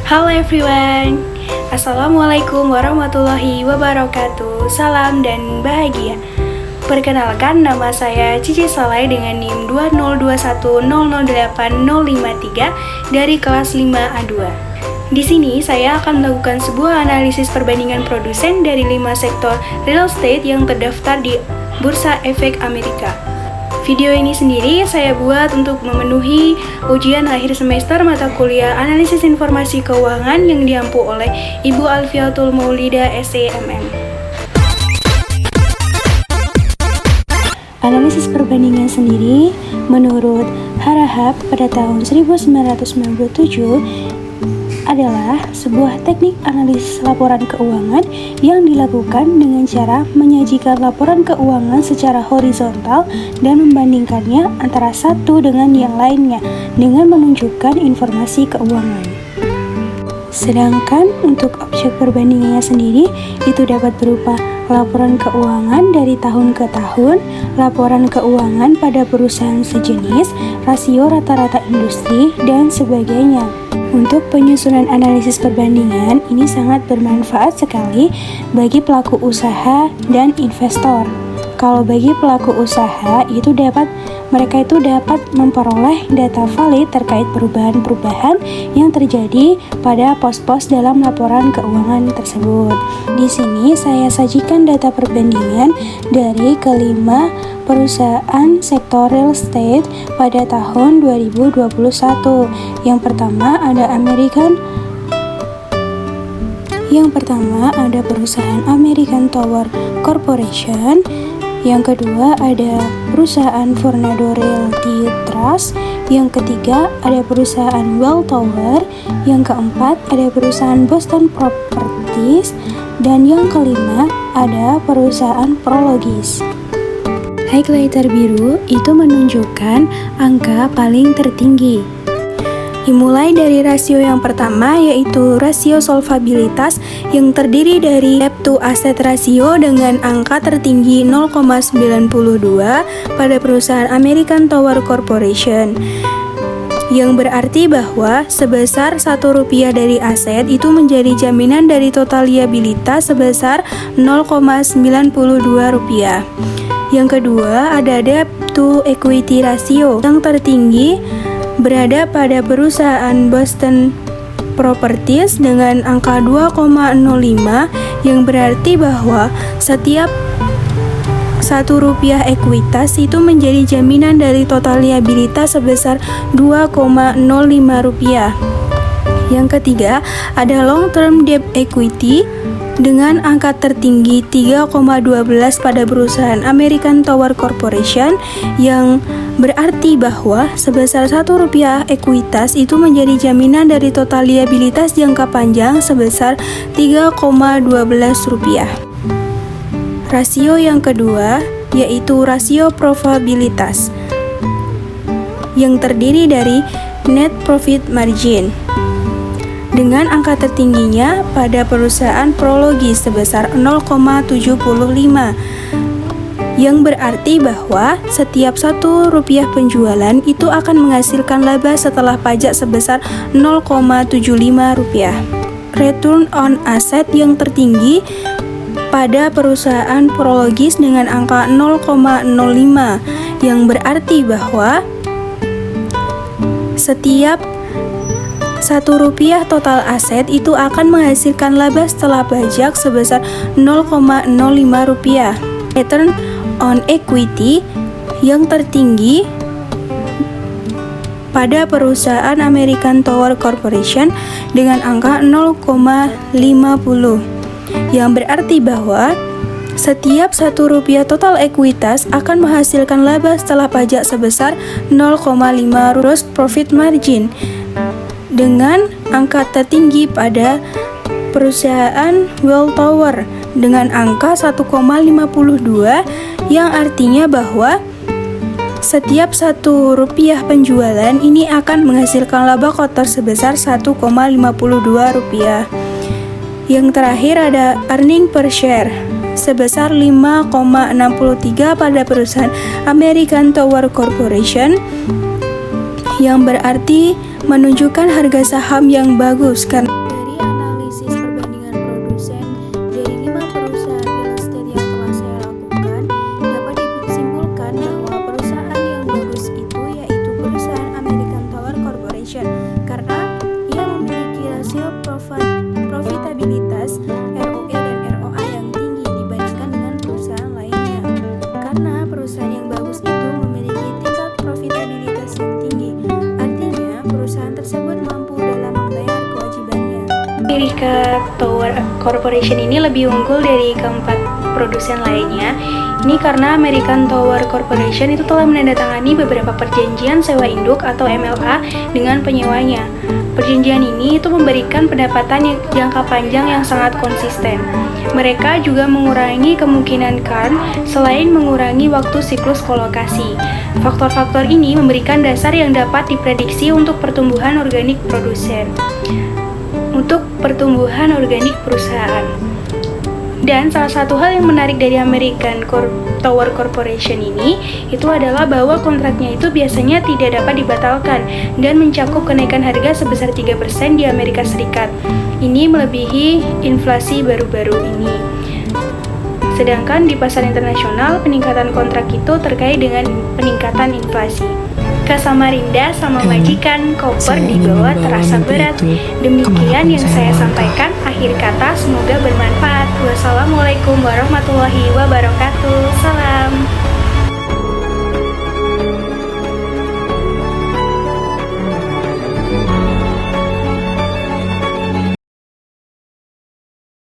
Halo everyone, Assalamualaikum warahmatullahi wabarakatuh. Salam dan bahagia. Perkenalkan, nama saya Cici Salai dengan NIM 20210080553 dari kelas 5A2. Di sini saya akan melakukan sebuah analisis perbandingan produsen dari 5 sektor real estate yang terdaftar di Bursa Efek Amerika. Video ini sendiri saya buat untuk memenuhi ujian akhir semester mata kuliah Analisis Informasi Keuangan yang diampu oleh Ibu Alfiatul Maulida SEMM. Analisis perbandingan sendiri menurut Harahap pada tahun 1997 adalah sebuah teknik analisis laporan keuangan yang dilakukan dengan cara menyajikan laporan keuangan secara horizontal dan membandingkannya antara satu dengan yang lainnya dengan menunjukkan informasi keuangan. Sedangkan untuk objek perbandingannya sendiri itu dapat berupa laporan keuangan dari tahun ke tahun, laporan keuangan pada perusahaan sejenis, rasio rata-rata industri, dan sebagainya. Untuk penyusunan analisis perbandingan ini sangat bermanfaat sekali bagi pelaku usaha dan investor. Kalau bagi pelaku usaha mereka itu dapat memperoleh data valid terkait perubahan-perubahan yang terjadi pada pos-pos dalam laporan keuangan tersebut. Di sini saya sajikan data perbandingan dari kelima perusahaan sektor real estate pada tahun 2021. Yang pertama ada perusahaan American Tower Corporation. Yang kedua ada perusahaan Vornado Realty Trust. Yang ketiga ada perusahaan Welltower. Yang keempat ada perusahaan Boston Properties. Dan yang kelima ada perusahaan Prologis. Highlighter biru itu menunjukkan angka paling tertinggi. Dimulai dari rasio yang pertama, yaitu rasio solvabilitas yang terdiri dari debt to asset ratio dengan angka tertinggi 0,92 pada perusahaan American Tower Corporation, yang berarti bahwa sebesar Rp1 dari aset itu menjadi jaminan dari total liabilitas sebesar Rp0,92. Yang kedua ada debt to equity ratio yang tertinggi berada pada perusahaan Boston Properties dengan angka 2,05, yang berarti bahwa setiap Rp1 ekuitas itu menjadi jaminan dari total liabilitas sebesar Rp2,05. Yang ketiga ada long term debt equity dengan angka tertinggi 3,12 pada perusahaan American Tower Corporation, yang berarti bahwa sebesar Rp1 ekuitas itu menjadi jaminan dari total liabilitas jangka panjang sebesar Rp3,12. Rasio yang kedua yaitu rasio probabilitas yang terdiri dari net profit margin dengan angka tertingginya pada perusahaan Prologis sebesar 0,75, yang berarti bahwa setiap Rp1 penjualan itu akan menghasilkan laba setelah pajak sebesar Rp0,75. Return on asset yang tertinggi pada perusahaan Prologis dengan angka 0,05, yang berarti bahwa setiap Rp1 total aset itu akan menghasilkan laba setelah pajak sebesar Rp0,05. Return on equity yang tertinggi pada perusahaan American Tower Corporation dengan angka 0,50, yang berarti bahwa setiap Rp1 total ekuitas akan menghasilkan laba setelah pajak sebesar 0,5. Gross profit margin dengan angka tertinggi pada perusahaan Welltower dengan angka 1,52, yang artinya bahwa setiap Rp1 penjualan ini akan menghasilkan laba kotor sebesar Rp1,52. Yang terakhir ada earning per share sebesar 5,63 pada perusahaan American Tower Corporation, yang berarti menunjukkan harga saham yang bagus karena dari analisis perbandingan produsen dari 5 perusahaan real estate yang telah saya lakukan, dapat disimpulkan bahwa perusahaan yang bagus itu yaitu perusahaan American Tower Corporation karena ia memiliki rasio profitabilitas ROE dan ROA yang tinggi dibandingkan dengan perusahaan lainnya. Karena perusahaan yang bagus itu memiliki tingkat profitabilitas yang tinggi, artinya perusahaan tersebut mampu dalam membayar kewajibannya. American Tower Corporation ini lebih unggul dari keempat produsen lainnya. Ini karena American Tower Corporation itu telah menandatangani beberapa perjanjian sewa induk atau MLA dengan penyewanya. Perjanjian ini itu memberikan pendapatan jangka panjang yang sangat konsisten. Mereka juga mengurangi kemungkinan CARN selain mengurangi waktu siklus kolokasi. Faktor-faktor ini memberikan dasar yang dapat diprediksi untuk pertumbuhan organik perusahaan. Dan salah satu hal yang menarik dari American Tower Corporation ini itu adalah bahwa kontraknya itu biasanya tidak dapat dibatalkan dan mencakup kenaikan harga sebesar 3% di Amerika Serikat. Ini melebihi inflasi baru-baru ini. Sedangkan di pasar internasional, peningkatan kontrak itu terkait dengan peningkatan inflasi. Ke Samarinda sama majikan, koper di bawah terasa berat. Demikian yang saya sampaikan. Akhir kata, semoga bermanfaat. Wassalamualaikum warahmatullahi wabarakatuh. Salam.